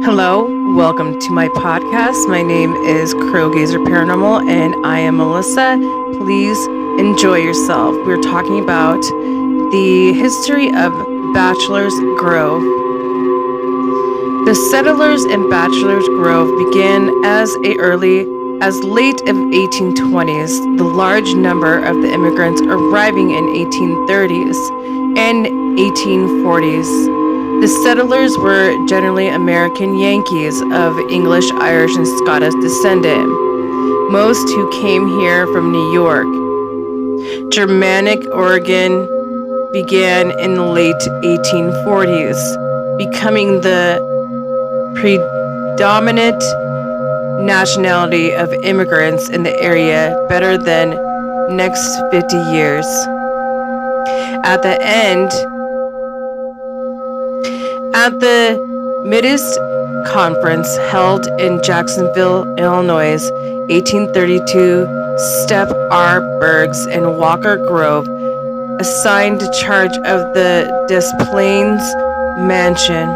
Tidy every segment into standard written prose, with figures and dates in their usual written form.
Hello, welcome to my podcast. My name is Crow Gazer Paranormal, and I am Melissa. Please enjoy yourself. We're talking about the history of Bachelor's Grove. The settlers in Bachelor's Grove began as late of 1820s, the large number of the immigrants arriving in 1830s and 1840s. The settlers were generally American Yankees of English, Irish, and Scottish descent, most who came here from New York. Germanic origin began in the late 1840s, becoming the predominant nationality of immigrants in the area better than next 50 years. At the Midwest Conference held in Jacksonville, Illinois, 1832, Step R. Bergs and Walker Grove assigned charge of the Des Plaines Mansion,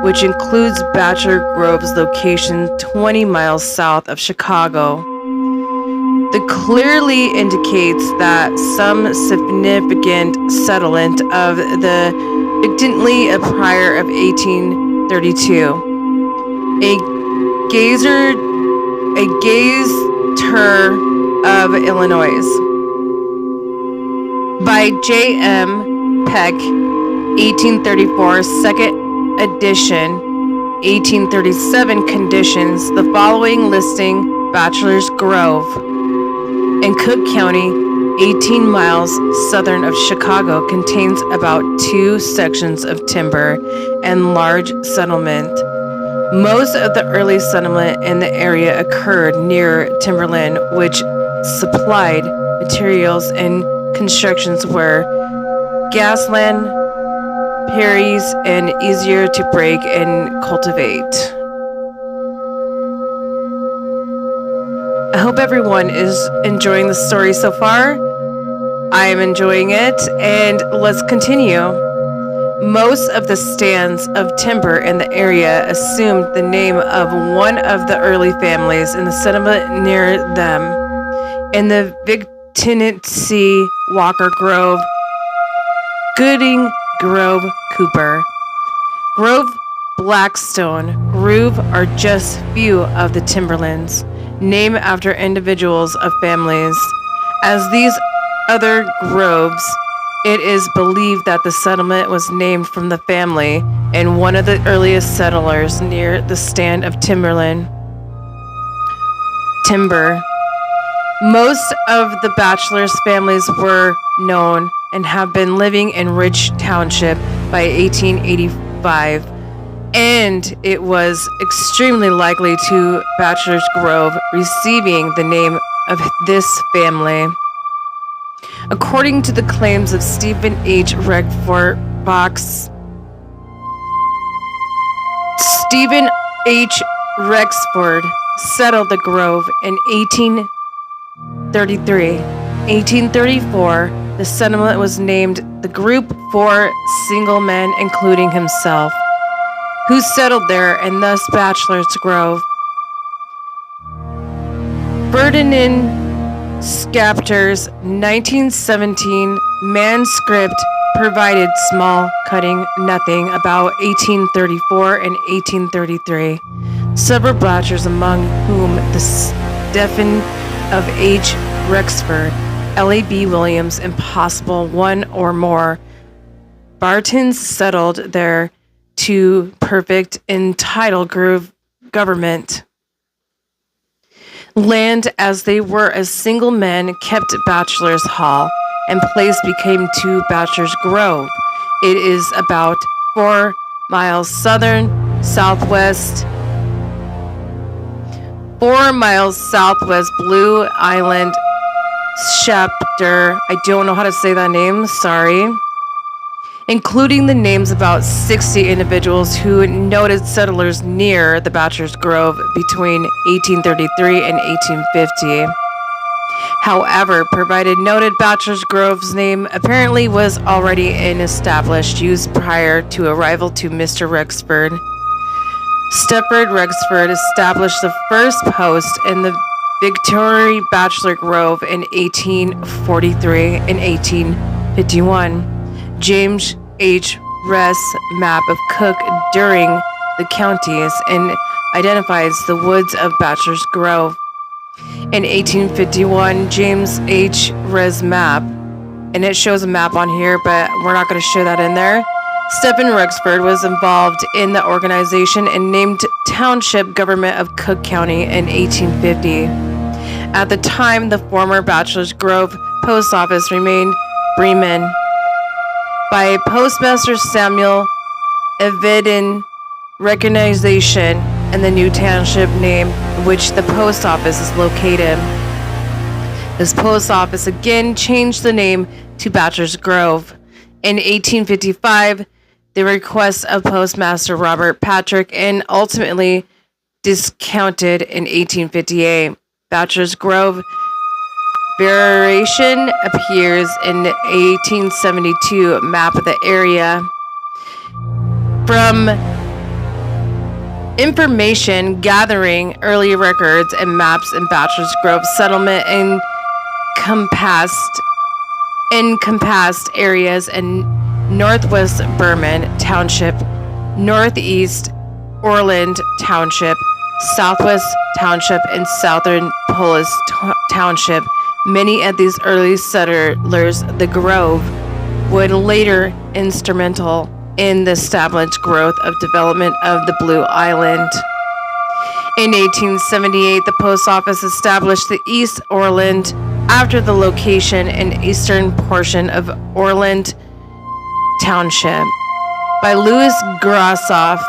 which includes Bachelor Grove's location 20 miles south of Chicago. This clearly indicates that some significant settlement of the Victintly prior of 1832. A gazetteer of Illinois by J.M. Peck, 1834, second edition, 1837 conditions the following listing: Bachelor's Grove in Cook County, 18 miles southern of Chicago, contains about 2 sections of timber and large settlement. Most of the early settlement in the area occurred near timberland, which supplied materials and constructions were grassland, prairies, and easier to break and cultivate. I hope everyone is enjoying the story so far. I am enjoying it, and let's continue. Most of the stands of timber in the area assumed the name of one of the early families in the settlement near them. In the Victintly, Walker Grove, Gooding Grove, Cooper Grove, Blackstone Grove are just few of the timberlands named after individuals of families. As these other groves, it is believed that the settlement was named from the family and one of the earliest settlers near the stand of timber. Most of the bachelors' families were known and have been living in Rich Township by 1885, and it was extremely likely to Bachelor's Grove receiving the name of this family. According to the claims of Stephen H. Rexford, Stephen H. Rexford settled the Grove in 1833. 1834, the settlement was named the Group 4 single men, including himself, who settled there, and thus Bachelor's Grove. Ferdinand Scapter's 1917 manuscript provided small cutting nothing about 1834 and 1833. Several bachelors, among whom the Stephen of H. Rexford, L.A.B. Williams, and possible one or more Bartons, settled there to perfect entitled government land, as they were as single men, kept Bachelor's Hall, and place became to Bachelor's Grove. It is about 4 miles southwest Blue Island chapter. I don't know how to say that name, sorry. Including the names about 60 individuals who noted settlers near the Bachelor's Grove between 1833 and 1850. However, provided noted Bachelor's Grove's name apparently was already an established use prior to arrival to Mr. Rexford. Stepford Rexford established the first post in the Victory Bachelor Grove in 1843 and 1851. James H. Ress map of Cook during the counties and identifies the woods of Bachelor's Grove. In 1851, James H. Ress map, and it shows a map on here, but we're not going to show that in there. Stephen Rexford was involved in the organization and named township government of Cook County in 1850. At the time, the former Bachelor's Grove post office remained Bremen by Postmaster Samuel Eviden recognition and the new township name in which the post office is located. This post office again changed the name to Bachelor's Grove. In 1855, the request of Postmaster Robert Patrick and ultimately discounted in 1858. Bachelor's Grove variation appears in 1872 map of the area. From information gathering, early records and maps in Bachelor's Grove settlement encompassed areas in Northwest Burman Township, Northeast Orland Township, Southwest Township, and Southern Polis Township. Many of these early settlers, the Grove, would later instrumental in the established growth of development of the Blue Island. In 1878, the post office established the East Orland after the location and eastern portion of Orland Township by Louis Grassoff.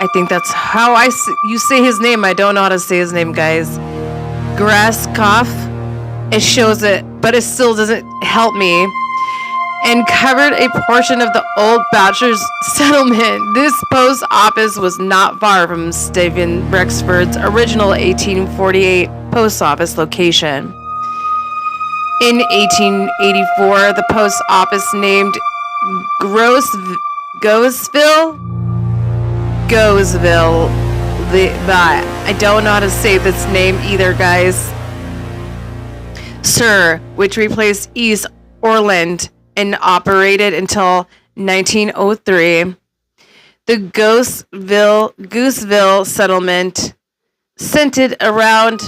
I think that's how you say his name. I don't know how to say his name, guys. Grasskoff. It shows it, but it still doesn't help me. And covered a portion of the old Bachelor's settlement. This post office was not far from Stephen Rexford's original 1848 post office location. In 1884, the post office named Gowesville. I don't know how to say this name either, guys. Sir, which replaced East Orland and operated until 1903. The Gooseville settlement centered around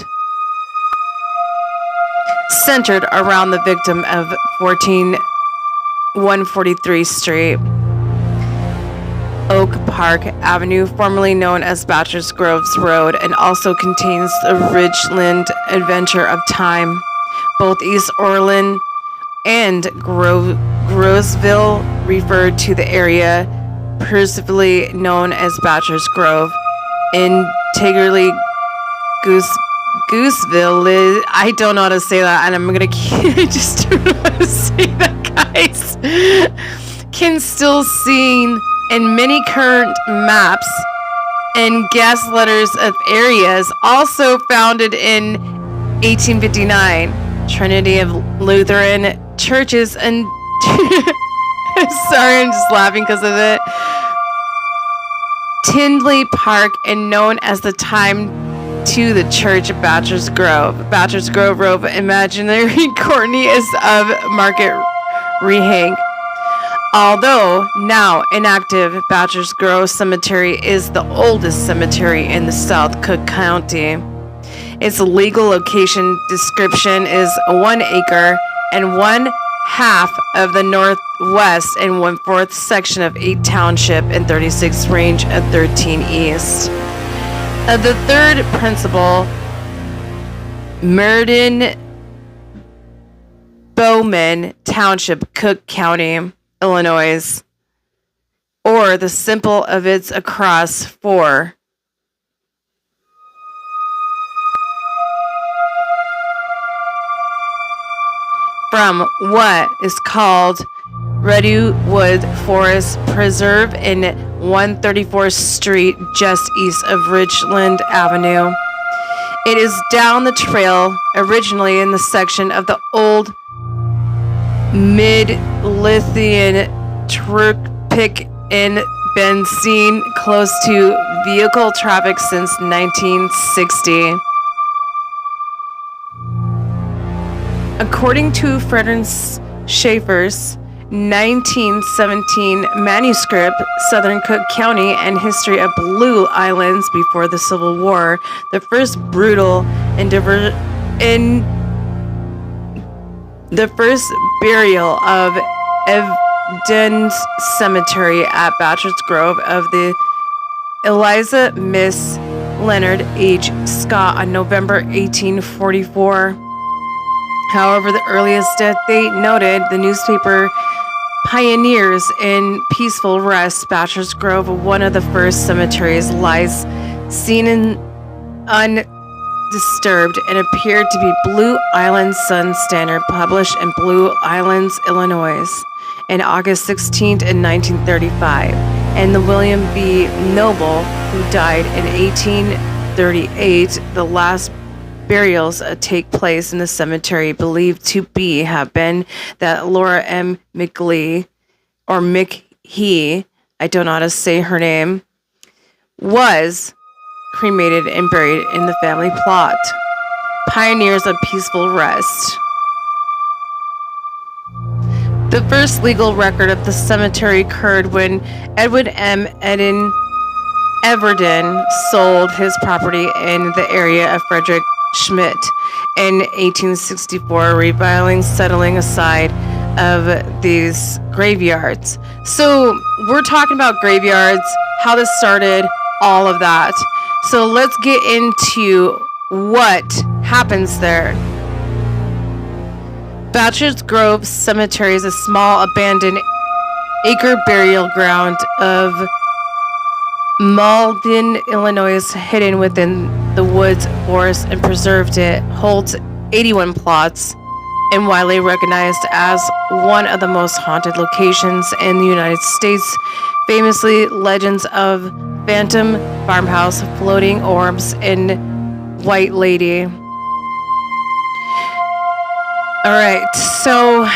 the victim of 143 Street. Oak Park Avenue, formerly known as Bachelor's Groves Road, and also contains the Ridgeland Adventure of Time. Both East Orland and Grosville referred to the area previously known as Bachelor's Grove. Integrally, Gooseville, I don't know how to say that, and I'm gonna just don't know how to say that, guys. Can still seen in many current maps and gas letters of areas also founded in 1859. Trinity of Lutheran churches and sorry, I'm just laughing because of it. Tindley Park and known as the time to the Church of Bachelor's Grove. Bachelor's Grove Imaginary Courtney is of Market Rehang. Although now inactive, Bachelor's Grove Cemetery is the oldest cemetery in the South Cook County. Its legal location description is 1 acre and 1/2 of the northwest and 1/4 section of 8 township and 36 range of 13 east. Of the third principal, Meriden Bowman Township, Cook County, Illinois, or the symbol of its across 4. From what is called Redwood Forest Preserve in 134th Street, just east of Ridgeland Avenue. It is down the trail, originally in the section of the old Mid-Lithian Turkic and been seen close to vehicle traffic since 1960. According to Frederick Schaeffer's 1917 manuscript, Southern Cook County and History of Blue Islands Before the Civil War, the first burial of Eden's Cemetery at Bachelor's Grove of the Eliza Miss Leonard H. Scott on November 1844. However, the earliest death date noted, the newspaper Pioneers in Peaceful Rest, Bachelor's Grove, one of the first cemeteries, lies seen in undisturbed and appeared to be Blue Island Sun Standard, published in Blue Islands, Illinois, in August 16th in 1935, and the William B. Noble, who died in 1838. The last burials take place in the cemetery believed to have been that Laura M. McLee, or McHee, I don't know how to say her name, was cremated and buried in the family plot. Pioneers of Peaceful Rest. The first legal record of the cemetery occurred when Edward M. Everden sold his property in the area of Frederick Schmidt in 1864, reviling settling aside of these graveyards. So we're talking about graveyards, how this started, all of that. So let's get into what happens there. Bachelor's Grove Cemetery is a small abandoned acre burial ground of Malden, Illinois, hidden within the woods forest and preserved. It holds 81 plots and widely recognized as one of the most haunted locations in the United States. Famously, legends of phantom farmhouse, floating orbs, and White Lady. All right, so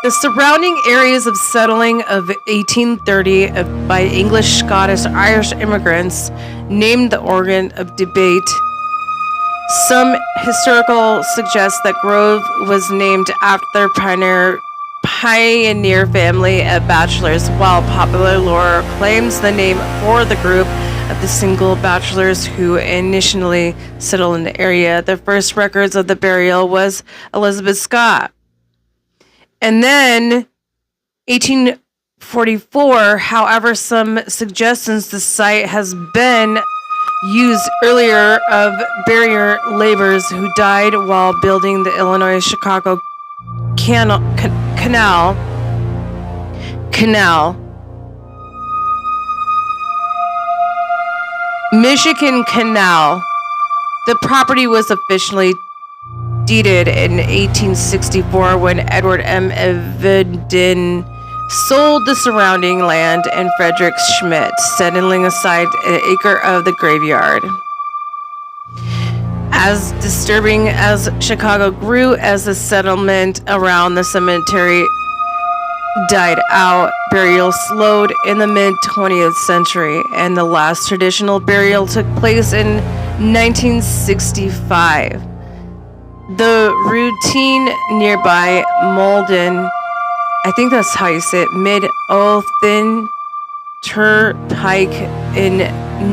the surrounding areas of settling of 1830 by English, Scottish, Irish immigrants named the organ of debate. Some historical suggest that Grove was named after pioneer family of bachelors, while popular lore claims the name for the group of the single bachelors who initially settled in the area. The first records of the burial was Elizabeth Scott. And then 1844, however, some suggestions the site has been used earlier of barrier laborers who died while building the Illinois-Chicago Canal. Michigan Canal. The property was officially deeded in 1864 when Edward M. Everden sold the surrounding land and Frederick Schmidt, setting aside an acre of the graveyard. As disturbing as Chicago grew as the settlement around the cemetery died out, burial slowed in the mid-20th century, and the last traditional burial took place in 1965. The routine nearby Malden, I think that's how you say it, Mid-Othin Turnpike in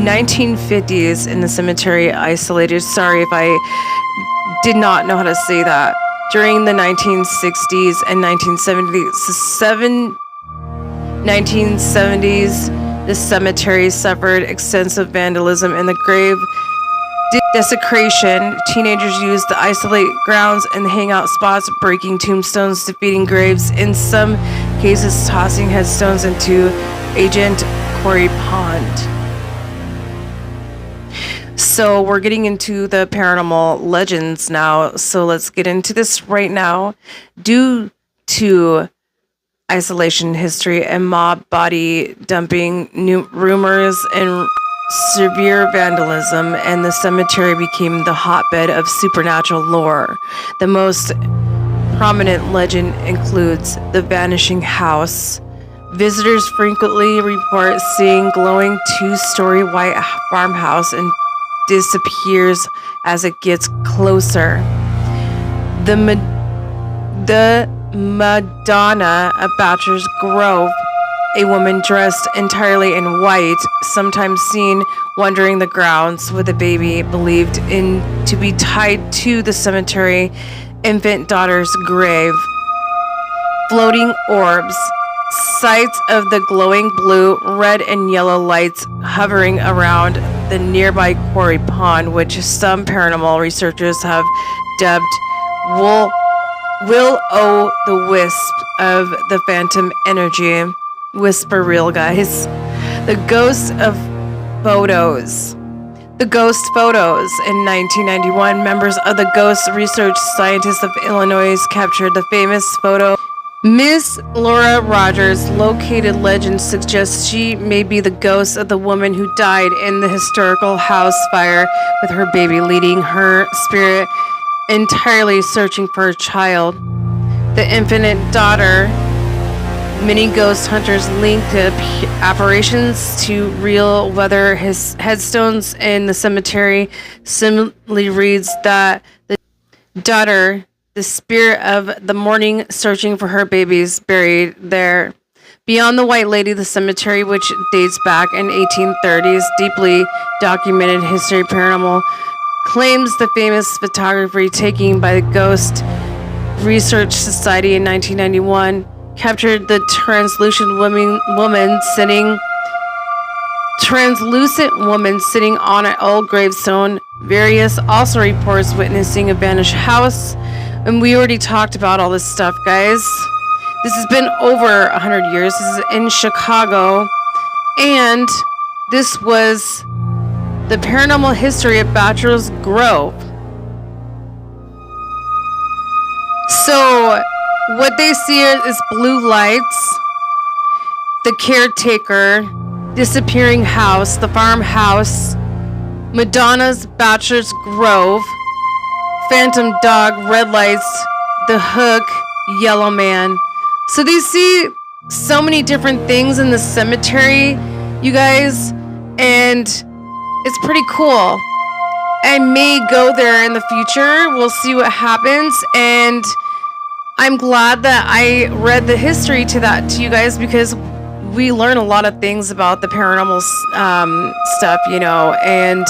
1950s in the cemetery isolated. Sorry if I did not know how to say that. During the 1960s and 1970s, the cemetery suffered extensive vandalism and the grave desecration. Teenagers used the isolate grounds and hangout spots, breaking tombstones, defeating graves, in some cases tossing headstones into Agent Quarry Pond. So we're getting into the paranormal legends now. So let's get into this right now. Due to isolation history and mob body dumping, new rumors, and severe vandalism, and the cemetery became the hotbed of supernatural lore. The most prominent legend includes the Vanishing House, Visitors frequently report seeing glowing two-story white farmhouse and disappears as it gets closer. The Madonna of Bachelor's Grove, a woman dressed entirely in white, sometimes seen wandering the grounds with a baby believed in to be tied to the cemetery infant daughter's grave. Floating orbs, sights of the glowing blue, red, and yellow lights hovering around the nearby quarry pond, which some paranormal researchers have dubbed will-o'-the-wisp of the phantom energy. Whisper real, guys. The ghost photos. In 1991, members of the Ghost Research Scientists of Illinois captured the famous photo. Miss Laura Rogers' located legend suggests she may be the ghost of the woman who died in the historical house fire with her baby, leading her spirit entirely searching for a child. The infinite daughter. Many ghost hunters link the apparitions to real weather. His headstones in the cemetery similarly reads that the daughter, the spirit of the morning, searching for her babies buried there. Beyond the White Lady, the cemetery, which dates back in 1830s, deeply documented history paranormal claims the famous photography taken by the Ghost Research Society in 1991 captured the translucent woman sitting on an old gravestone. Various also reports witnessing a vanished house. And we already talked about all this stuff, guys. This has been over 100 years. This is in Chicago. And this was the paranormal history of Bachelor's Grove. So, what they see is blue lights, the caretaker, disappearing house, the farmhouse, Madonna's Bachelor's Grove, phantom dog, red lights, the hook, yellow man. So they see so many different things in the cemetery, you guys, and it's pretty cool. I may go there in the future. We'll see what happens. And I'm glad that I read the history to that to you guys, because we learn a lot of things about the paranormal stuff, you know, and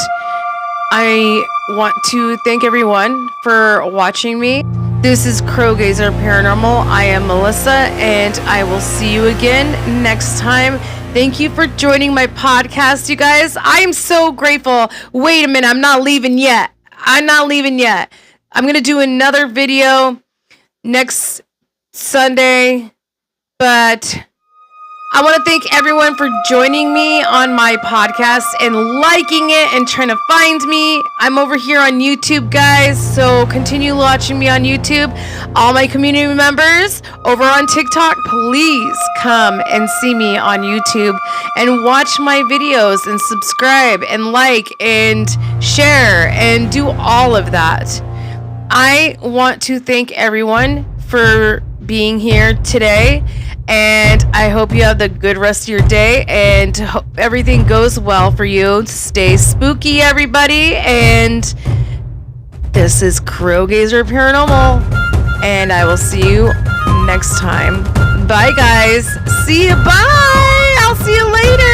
I want to thank everyone for watching me. This is Crowgazer Paranormal. I am Melissa, and I will see you again next time. Thank you for joining my podcast, you guys. I am so grateful. Wait a minute, I'm not leaving yet. I'm going to do another video next Sunday, but I want to thank everyone for joining me on my podcast and liking it and trying to find me. I'm over here on YouTube, guys, so continue watching me on YouTube. All my community members over on TikTok, please come and see me on YouTube and watch my videos and subscribe and like and share and do all of that. I want to thank everyone for being here today, and I hope you have the good rest of your day, and hope everything goes well for you. Stay spooky, everybody, and this is Crowgazer Paranormal, and I will see you next time. Bye, guys. See you. Bye. I'll see you later.